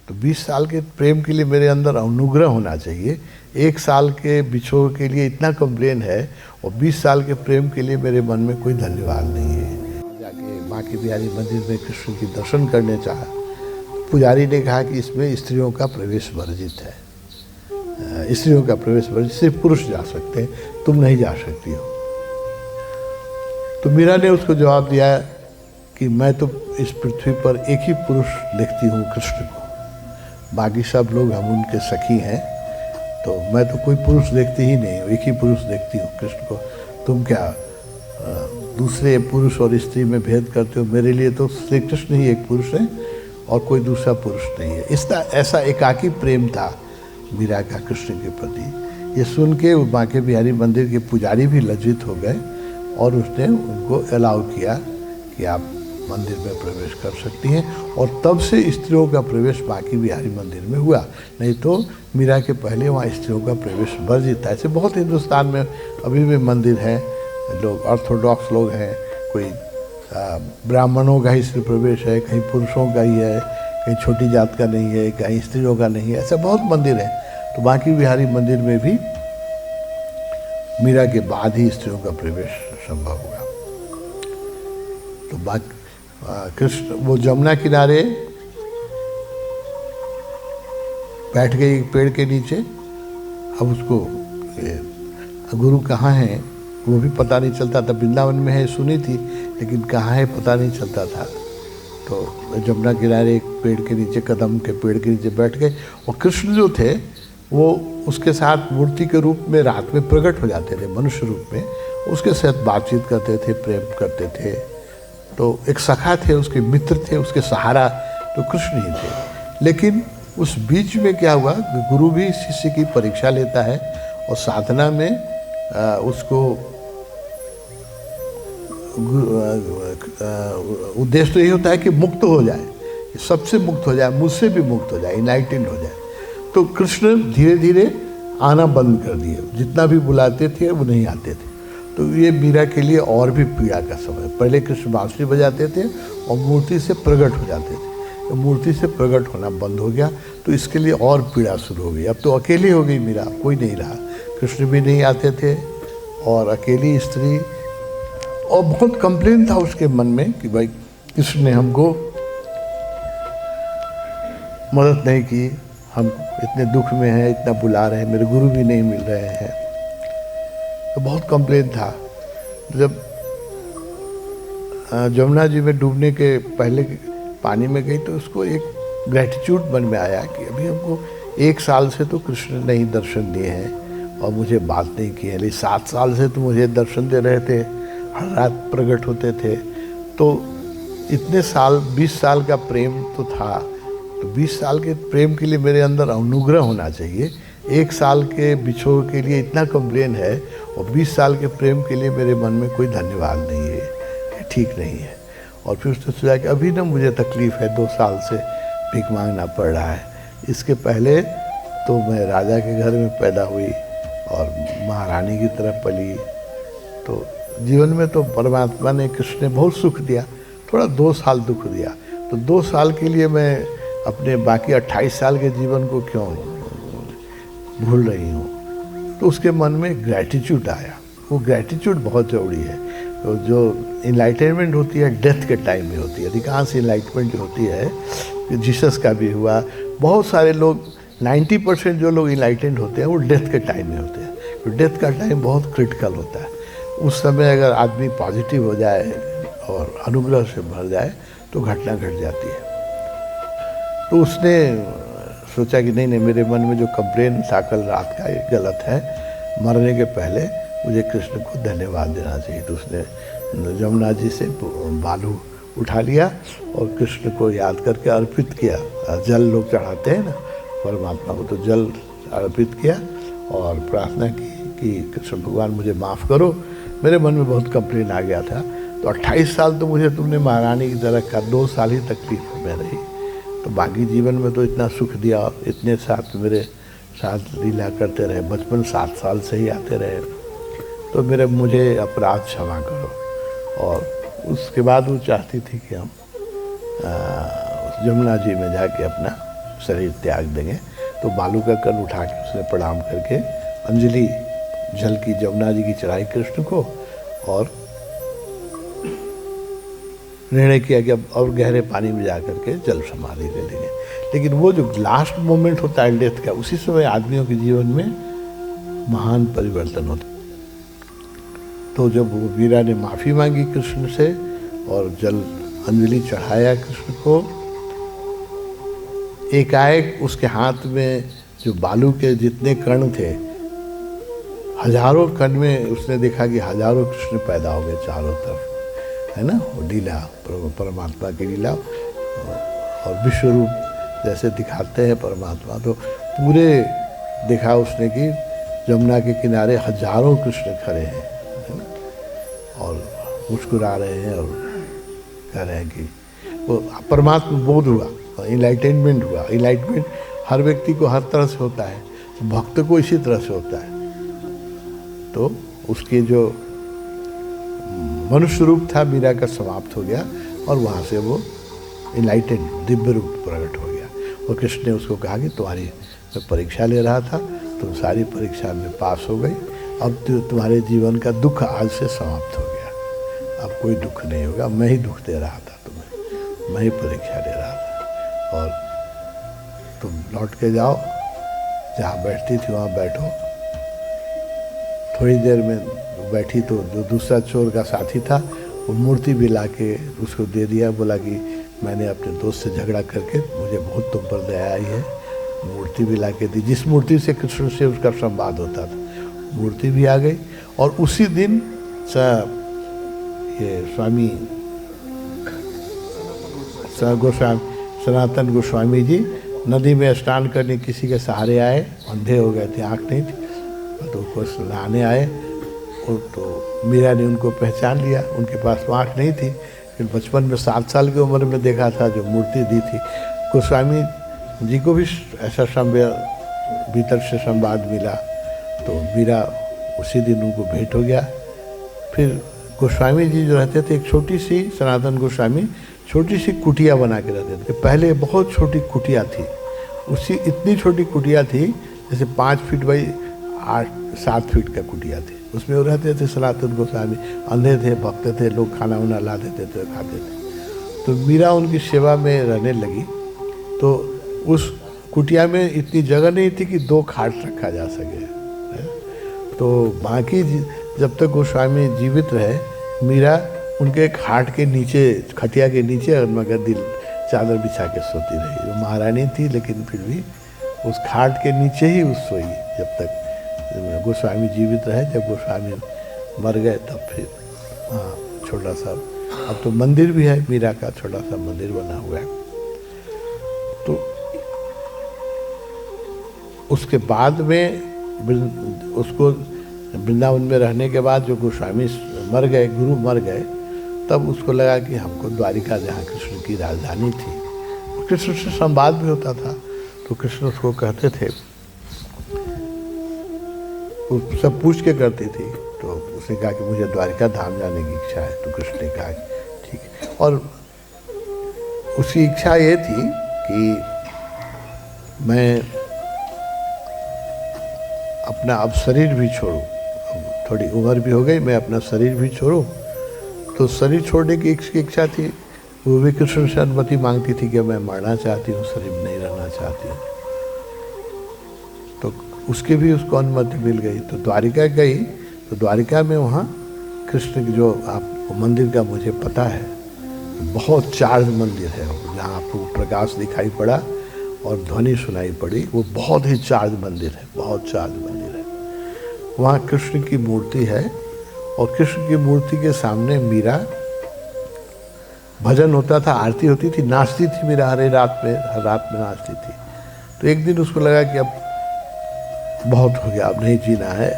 तो 20 साल के प्रेम के लिए मेरे अंदर अनुग्रह होना चाहिए। 1 साल के बिछोह के लिए इतना कंप्लेन है और 20 साल के प्रेम के लिए मेरे मन में कोई धन्यवाद नहीं है। जाके बांके बिहारी मंदिर में कृष्ण की दर्शन करने चाहा, पुजारी ने कहा कि इसमें स्त्रियों का प्रवेश वर्जित है, स्त्रियों का प्रवेश वर्जित, सिर्फ पुरुष जा सकते हैं, तुम नहीं जा सकती हो। तो मीरा ने उसको जवाब दिया कि मैं तो इस पृथ्वी पर एक ही पुरुष देखती हूँ, कृष्ण को, बाकी सब लोग हम उनके सखी हैं, तो मैं तो कोई पुरुष देखती ही नहीं हूँ, एक ही पुरुष देखती हूँ कृष्ण को। तुम क्या दूसरे पुरुष और स्त्री में भेद करते हो? मेरे लिए तो श्री कृष्ण ही एक पुरुष है और कोई दूसरा पुरुष नहीं है। इसका ऐसा एकाकी प्रेम था मीरा का कृष्ण के प्रति। ये सुन के वो बांके बिहारी मंदिर के पुजारी भी लज्जित हो गए और उसने उनको अलाउ किया कि आप मंदिर में प्रवेश कर सकती हैं, और तब से स्त्रियों का प्रवेश बांके बिहारी मंदिर में हुआ। नहीं तो मीरा के पहले वहाँ स्त्रियों का प्रवेश वर्जित था। ऐसे बहुत हिंदुस्तान में अभी भी मंदिर हैं, लोग ऑर्थोडॉक्स लोग हैं, कोई ब्राह्मणों का ही सिर्फ प्रवेश है, कहीं पुरुषों का ही है, कहीं छोटी जात का नहीं है, कहीं स्त्रियों का नहीं है, ऐसे बहुत मंदिर हैं। तो बांके बिहारी मंदिर में भी मीरा के बाद ही स्त्रियों का प्रवेश संभव हुआ। तो कृष्ण वो जमुना किनारे बैठ गई पेड़ के नीचे। अब उसको गुरु कहाँ है वो भी पता नहीं चलता था। वृंदावन में है सुनी थी, लेकिन कहाँ है पता नहीं चलता था। तो जमुना किनारे एक पेड़ के नीचे, कदम के पेड़ के नीचे बैठ गए, और कृष्ण जो थे वो उसके साथ मूर्ति के रूप में रात में प्रकट हो जाते थे, मनुष्य रूप में, उसके साथ बातचीत करते थे, प्रेम करते थे। तो एक सखा थे, उसके मित्र थे, उसके सहारा तो कृष्ण ही थे। लेकिन उस बीच में क्या हुआ, गुरु भी शिष्य की परीक्षा लेता है और साधना में उसको उद्देश्य तो यही होता है कि मुक्त हो जाए, सबसे मुक्त हो जाए, मुझसे भी मुक्त हो जाए, इनलाइटेंड हो जाए। तो कृष्ण धीरे धीरे आना बंद कर दिए, जितना भी बुलाते थे वो नहीं आते थे। तो ये मीरा के लिए और भी पीड़ा का समय। पहले कृष्ण बांसुरी बजाते थे और मूर्ति से प्रकट हो जाते थे, तो मूर्ति से प्रकट होना बंद हो गया, तो इसके लिए और पीड़ा शुरू हो गई। अब तो अकेली हो गई मीरा, कोई नहीं रहा, कृष्ण भी नहीं आते थे और अकेली स्त्री। और बहुत कंप्लेन था उसके मन में कि भाई कृष्ण ने हमको मदद नहीं की, हम इतने दुख में हैं, इतना बुला रहे हैं, मेरे गुरु भी नहीं मिल रहे हैं। तो बहुत कंप्लेन था। जब जमुना जी में डूबने के पहले पानी में गई तो उसको एक ग्रेटिट्यूड मन में आया कि अभी हमको 1 साल से तो कृष्ण ने ही दर्शन दिए हैं और मुझे बात नहीं की है, लेकिन 7 साल से तो मुझे दर्शन दे रहे थे, हर रात प्रकट होते थे। तो इतने साल, 20 साल का प्रेम तो था, तो 20 साल के प्रेम के लिए मेरे अंदर अनुग्रह होना चाहिए। 1 साल के बिछोह के लिए इतना कंप्लेन है और 20 साल के प्रेम के लिए मेरे मन में कोई धन्यवाद नहीं है, ये ठीक नहीं है। और फिर उसने सोचा कि अभी ना मुझे तकलीफ़ है, 2 साल से भीख मांगना पड़ रहा है। इसके पहले तो मैं राजा के घर में पैदा हुई और महारानी की तरह पली। तो जीवन में तो परमात्मा ने, कृष्ण ने बहुत सुख दिया, थोड़ा 2 साल दुख दिया। तो 2 साल के लिए मैं अपने बाकी 28 साल के जीवन को क्यों भूल रही हूँ? तो उसके मन में ग्रैटिट्यूड आया। वो ग्रैटिट्यूड बहुत ज़रूरी है। तो जो इनलाइटनमेंट होती है डेथ के टाइम में होती है, अधिकांश इनलाइटमेंट होती है, जीसस का भी हुआ, बहुत सारे लोग 90% जो लोग इनलाइटेंड होते हैं वो डेथ के टाइम में होते हैं। तो डेथ का टाइम बहुत क्रिटिकल होता है। उस समय अगर आदमी पॉजिटिव हो जाए और अनुग्रह से भर जाए तो घटना घट जाती है। तो उसने सोचा कि नहीं, मेरे मन में जो कंप्लेन था कल रात का, ये गलत है, मरने के पहले मुझे कृष्ण को धन्यवाद देना चाहिए। तो उसने जमुना जी से बालू उठा लिया और कृष्ण को याद करके अर्पित किया। जल लोग चढ़ाते हैं ना परमात्मा को, तो जल अर्पित किया और प्रार्थना की कि कृष्ण भगवान मुझे माफ़ करो, मेरे मन में बहुत कंप्लेन आ गया था। तो 28 साल तो मुझे तुमने महारानी की तरह का, 2 साल ही तकलीफ में रही, तो बाकी जीवन में तो इतना सुख दिया, इतने साथ मेरे साथ लीला करते रहे, बचपन 7 साल से ही आते रहे, तो मुझे अपराध क्षमा करो। और उसके बाद वो चाहती थी कि हम जमुना जी में जाके अपना शरीर त्याग देंगे। तो बालू का कण उठा के उसने प्रणाम करके अंजलि जल की जमुना जी की चढ़ाई कृष्ण को, और निर्णय किया कि अब और गहरे पानी में जा करके जल समाधि ले लेंगे। लेकिन वो जो लास्ट मोमेंट होता है डेथ का, उसी समय आदमियों के जीवन में महान परिवर्तन होता है। तो जब वो मीरा ने माफ़ी मांगी कृष्ण से और जल अंजलि चढ़ाया कृष्ण को, एकाएक उसके हाथ में जो बालू के जितने कण थे, हजारों कण में उसने देखा कि हजारों कृष्ण पैदा हो गए चारों तरफ, है ना। वो लीला परमात्मा की लीला, और विश्व रूप जैसे दिखाते हैं परमात्मा, तो पूरे देखा उसने कि जमुना के किनारे हजारों कृष्ण खड़े हैं, है ना, और मुस्कुरा रहे हैं और कह रहे हैं कि वो परमात्मा बोध हुआ, इनलाइटनमेंट हुआ। इनलाइटमेंट हर व्यक्ति को हर तरह से होता है, भक्त को इसी तरह से होता है। तो उसके जो मनुष्य रूप था मीरा का समाप्त हो गया, और वहाँ से वो इनलाइटेड दिव्य रूप प्रकट हो गया। और कृष्ण ने उसको कहा कि तुम्हारी मैं परीक्षा ले रहा था, तुम सारी परीक्षा में पास हो गई, अब तुम्हारे जीवन का दुख आज से समाप्त हो गया, अब कोई दुख नहीं होगा। मैं ही दुख दे रहा था तुम्हें, मैं ही परीक्षा ले रहा था, और तुम लौट के जाओ, जहाँ बैठती थी वहाँ बैठो। थोड़ी देर में बैठी तो जो दूसरा चोर का साथी था वो मूर्ति भी ला के उसको दे दिया, बोला कि मैंने अपने दोस्त से झगड़ा करके मुझे बहुत तुम पर दया आई है, मूर्ति भी ला के दी। जिस मूर्ति से कृष्ण से उसका संवाद होता था, मूर्ति भी आ गई। और उसी दिन ये स्वामी सनातन गोस्वामी जी नदी में स्नान करने किसी के सहारे आए, अंधे हो गए थे, आँख नहीं थी, तो उसको नहाने आए, और तो मीरा ने उनको पहचान लिया। उनके पास आँख नहीं थी, फिर बचपन में 7 साल की उम्र में देखा था, जो मूर्ति दी थी। गोस्वामी जी को भी ऐसा भीतर से संवाद मिला, तो मीरा उसी दिन उनको भेंट हो गया। फिर गोस्वामी जी जो रहते थे, एक छोटी सी, सनातन गोस्वामी छोटी सी कुटिया बना के रहते थे। पहले बहुत छोटी कुटिया थी, उसी इतनी छोटी कुटिया थी जैसे 5 फीट बाई 8-7 फीट का कुटिया थी। उसमें वो रहते थे सनातन गोस्वामी, अंधे थे, भक्त थे, लोग खाना वाना ला देते थे, खाते थे। तो मीरा उनकी सेवा में रहने लगी। तो उस कुटिया में इतनी जगह नहीं थी कि 2 खाट रखा जा सके। तो बाकी जब तक गोस्वामी जीवित रहे, मीरा उनके खाट के नीचे, खटिया के नीचे मगर दिल चादर बिछा के सोती रही। वो महारानी थी, लेकिन फिर भी उस खाट के नीचे ही उस सोई जब तक गोस्वामी जीवित रहे। जब गोस्वामी मर गए तब फिर छोटा सा, अब तो मंदिर भी है, मीरा का छोटा सा मंदिर बना हुआ है। तो उसके बाद में उसको वृंदावन में रहने के बाद जो गोस्वामी मर गए, गुरु मर गए, तब उसको लगा कि हमको द्वारिका, जहाँ कृष्ण की राजधानी थी, कृष्ण से संवाद भी होता था, तो कृष्ण उसको कहते थे, वो सब पूछ के करती थी। तो उसने कहा कि मुझे द्वारिका धाम जाने की इच्छा है। तो कृष्ण ने कहा ठीक है, और उसकी इच्छा ये थी कि मैं अपना अब शरीर भी छोड़ूं, थोड़ी उम्र भी हो गई, मैं अपना शरीर भी छोड़ूं। तो शरीर छोड़ने की इच्छा थी। वो भी कृष्ण से अनुमति मांगती थी कि मैं मरना चाहती हूँ, शरीर में नहीं रहना चाहती हूँ। तो उसकी भी उसको अनुमति मिल गई। तो द्वारिका गई, तो द्वारिका में वहाँ कृष्ण की जो आपको मंदिर का मुझे पता है, बहुत चार्ज मंदिर है, जहाँ आपको प्रकाश दिखाई पड़ा और ध्वनि सुनाई पड़ी, वो बहुत ही चार्ज मंदिर है, बहुत चार्ज मंदिर है। वहाँ कृष्ण की मूर्ति है, और कृष्ण की मूर्ति के सामने मीरा, भजन होता था, आरती होती थी, नाचती थी मीरा, हर रात में नाचती थी। तो एक दिन उसको लगा कि अब बहुत हो गया, अब नहीं जीना है।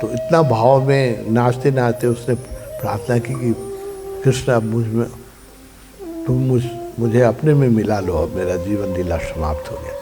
तो इतना भाव में नाचते नाचते उसने प्रार्थना की कि कृष्ण अब तुम मुझे अपने में मिला लो, अब मेरा जीवन लीला समाप्त हो गया।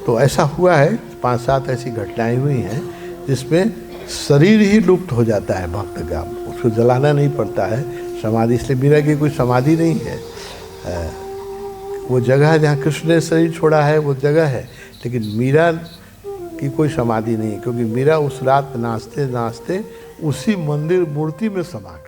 तो ऐसा हुआ है, 5-7 ऐसी घटनाएं हुई हैं जिसमें शरीर ही लुप्त हो जाता है भक्त का, उसको जलाना नहीं पड़ता है समाधि। इसलिए मीरा की कोई समाधि नहीं है, वो जगह जहाँ कृष्ण ने शरीर छोड़ा है वो जगह है, लेकिन मीरा की कोई समाधि नहीं है, क्योंकि मीरा उस रात नाचते नाचते उसी मंदिर मूर्ति में समा गई।